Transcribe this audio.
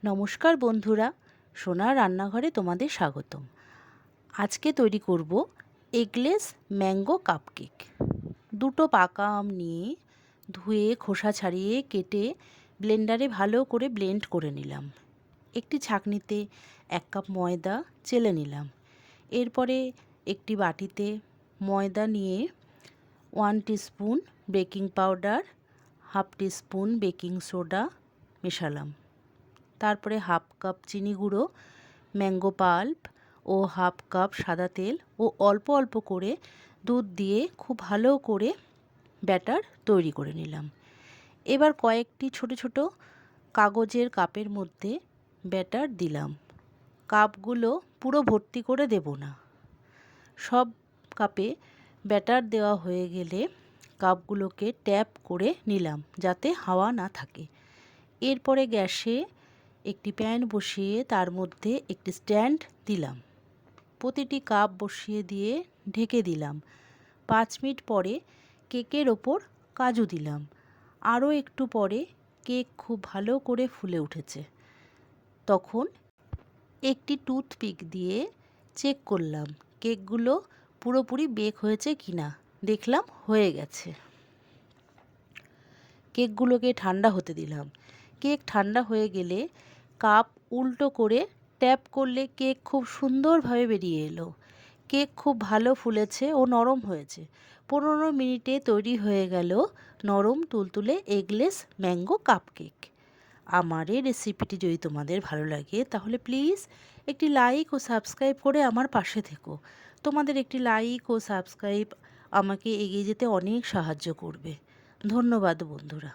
নমস্কার বন্ধুরা, সোনার রান্নাঘরে তোমাদের স্বাগতম। আজকে তৈরি করব এগলেস ম্যাঙ্গো কাপকেক। দুটো পাকা আম নিয়ে ধুয়ে খোসা ছাড়িয়ে কেটে ব্লেন্ডারে ভালো করে ব্লেন্ড করে নিলাম। একটি ছাঁকনিতে 1 কাপ ময়দা চেলে নিলাম। এরপরে একটি বাটিতে ময়দা নিয়ে 1 teaspoon baking powder, 1/2 teaspoon baking soda মেশালাম। তারপরে 1/2 কাপ চিনি গুঁড়ো, ম্যাঙ্গো পাল্প ও 1/2 কাপ সাদা তেল ও অল্প অল্প করে দুধ দিয়ে খুব ভালো করে ব্যাটার তৈরি করে নিলাম। এবার কয়েকটি ছোট ছোট কাগজের কাপের মধ্যে ব্যাটার দিলাম। কাপগুলো পুরো ভর্তি করে দেব না। সব কাপে ব্যাটার দেওয়া হয়ে গেলে কাপগুলোকে ট্যাপ করে নিলাম যাতে হাওয়া না থাকে। এরপরে গ্যাসে একটি প্যান বসিয়ে তার মধ্যে একটি স্ট্যান্ড দিলাম। প্রতিটি কাপ বসিয়ে দিয়ে ঢেকে দিলাম। 5 মিনিট পরে কেকের ওপর কাজু দিলাম। আরও একটু পরে কেক খুব ভালো করে ফুলে উঠেছে। তখন একটি টুথপিক দিয়ে চেক করলাম কেকগুলো পুরোপুরি বেক হয়েছে কিনা। দেখলাম হয়ে গেছে। কেকগুলোকে ঠান্ডা হতে দিলাম। কেক ঠান্ডা হয়ে গেলে কাপ উল্টো করে ট্যাপ করলে কেক খুব সুন্দরভাবে বেরিয়ে এলো। কেক খুব ভালো ফুলেছে ও নরম হয়েছে। 15 মিনিটে তৈরি হয়ে গেল নরম তুলতুলে এগলেস ম্যাঙ্গো কাপকেক। আমার এই রেসিপিটি যদি তোমাদের ভালো লাগে তাহলে প্লিজ একটি লাইক ও সাবস্ক্রাইব করে আমার পাশে থেকো। তোমাদের একটি লাইক ও সাবস্ক্রাইব আমাকে এগিয়ে যেতে অনেক সাহায্য করবে। ধন্যবাদ বন্ধুরা।